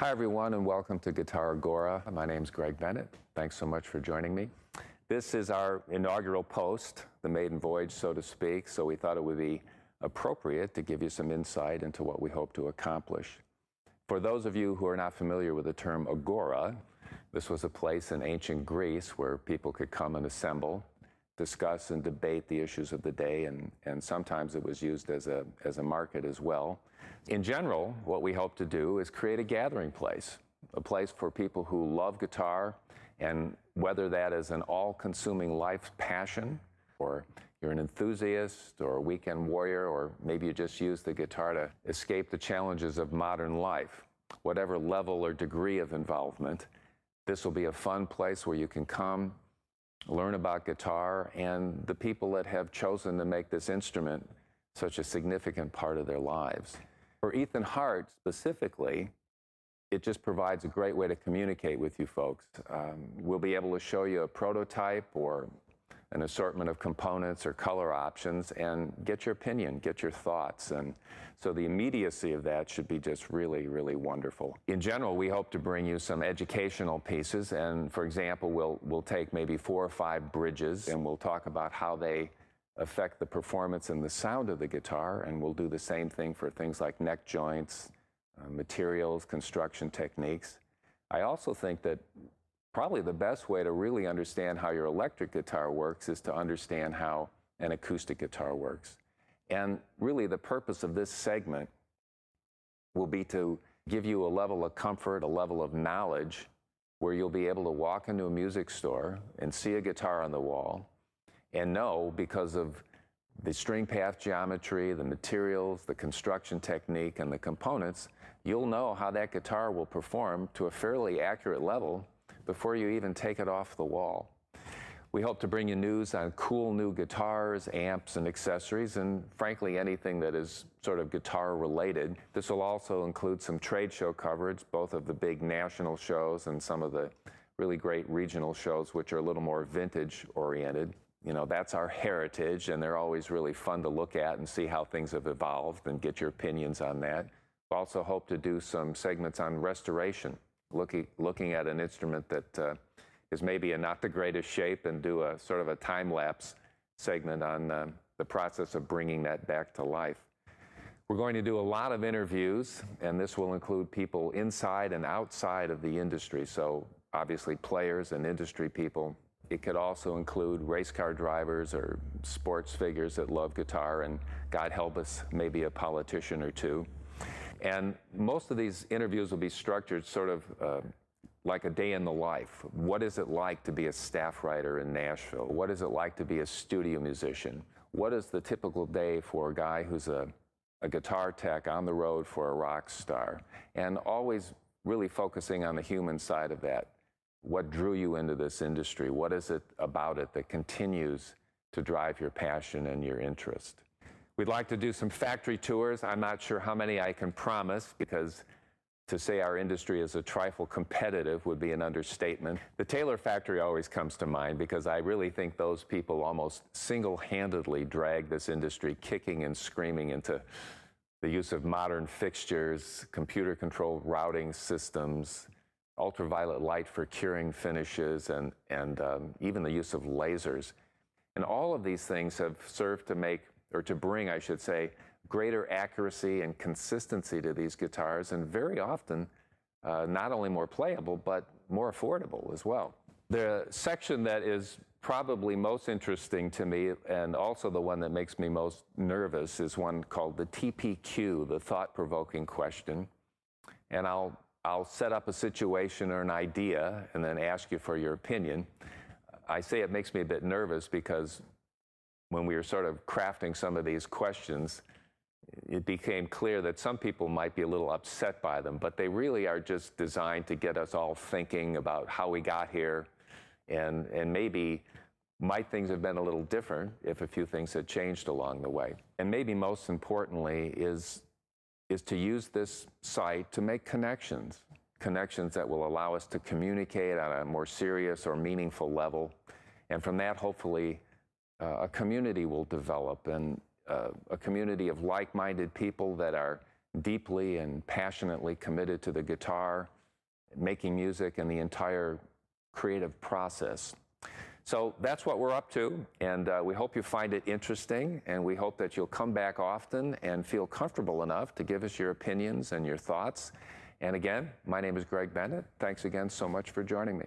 Hi, everyone, and welcome to Guitar Agora. My name's Greg Bennett. Thanks so much for joining me. This is our inaugural post, the maiden voyage, so to speak, so we thought it would be appropriate to give you some insight into what we hope to accomplish. For those of you who are not familiar with the term Agora, this was a place in ancient Greece where people could come and assemble, discuss and debate the issues of the day, and sometimes it was used as a market as well. In general, what we hope to do is create a gathering place, a place for people who love guitar, and whether that is an all-consuming life passion, or you're an enthusiast, or a weekend warrior, or maybe you just use the guitar to escape the challenges of modern life, whatever level or degree of involvement, this will be a fun place where you can come, learn about guitar and the people that have chosen to make this instrument such a significant part of their lives. For Ethan Hart specifically, it just provides a great way to communicate with you folks. We'll be able to show you a prototype or an assortment of components or color options and get your opinion, get your thoughts. And so the immediacy of that should be just really, really wonderful. In general, we hope to bring you some educational pieces. And for example, we'll take maybe 4 or 5 bridges and we'll talk about how they affect the performance and the sound of the guitar. And we'll do the same thing for things like neck joints, materials, construction techniques. I also think that probably the best way to really understand how your electric guitar works is to understand how an acoustic guitar works. And really the purpose of this segment will be to give you a level of comfort, a level of knowledge, where you'll be able to walk into a music store and see a guitar on the wall and know, because of the string path geometry, the materials, the construction technique, and the components, you'll know how that guitar will perform to a fairly accurate level before you even take it off the wall. We hope to bring you news on cool new guitars, amps, and accessories, and frankly, anything that is sort of guitar related. This will also include some trade show coverage, both of the big national shows and some of the really great regional shows, which are a little more vintage oriented. You know, that's our heritage, and they're always really fun to look at and see how things have evolved and get your opinions on that. We also hope to do some segments on restoration, looking at an instrument that is maybe in not the greatest shape, and do a sort of a time-lapse segment on the process of bringing that back to life. We're going to do a lot of interviews, and this will include people inside and outside of the industry, so obviously players and industry people. It could also include race car drivers or sports figures that love guitar, and God help us, maybe a politician or two. And most of these interviews will be structured sort of like a day in the life. What is it like to be a staff writer in Nashville? What is it like to be a studio musician? What is the typical day for a guy who's a guitar tech on the road for a rock star? And always really focusing on the human side of that. What drew you into this industry? What is it about it that continues to drive your passion and your interest? We'd like to do some factory tours. I'm not sure how many I can promise, because to say our industry is a trifle competitive would be an understatement. The Taylor factory always comes to mind, because I really think those people almost single-handedly drag this industry kicking and screaming into the use of modern fixtures, computer-controlled routing systems, ultraviolet light for curing finishes, and even the use of lasers. And all of these things have served to make, or to bring, I should say, greater accuracy and consistency to these guitars, and very often not only more playable, but more affordable as well. The section that is probably most interesting to me, and also the one that makes me most nervous, is one called the TPQ, the thought-provoking question. And I'll set up a situation or an idea and then ask you for your opinion. I say it makes me a bit nervous because when we were sort of crafting some of these questions, it became clear that some people might be a little upset by them, but they really are just designed to get us all thinking about how we got here, and maybe might things have been a little different if a few things had changed along the way. And maybe most importantly is to use this site to make connections that will allow us to communicate on a more serious or meaningful level. And from that, hopefully, a community will develop, and a community of like-minded people that are deeply and passionately committed to the guitar, making music, and the entire creative process. So that's what we're up to, and we hope you find it interesting, and we hope that you'll come back often and feel comfortable enough to give us your opinions and your thoughts. And again, my name is Greg Bennett. Thanks again so much for joining me.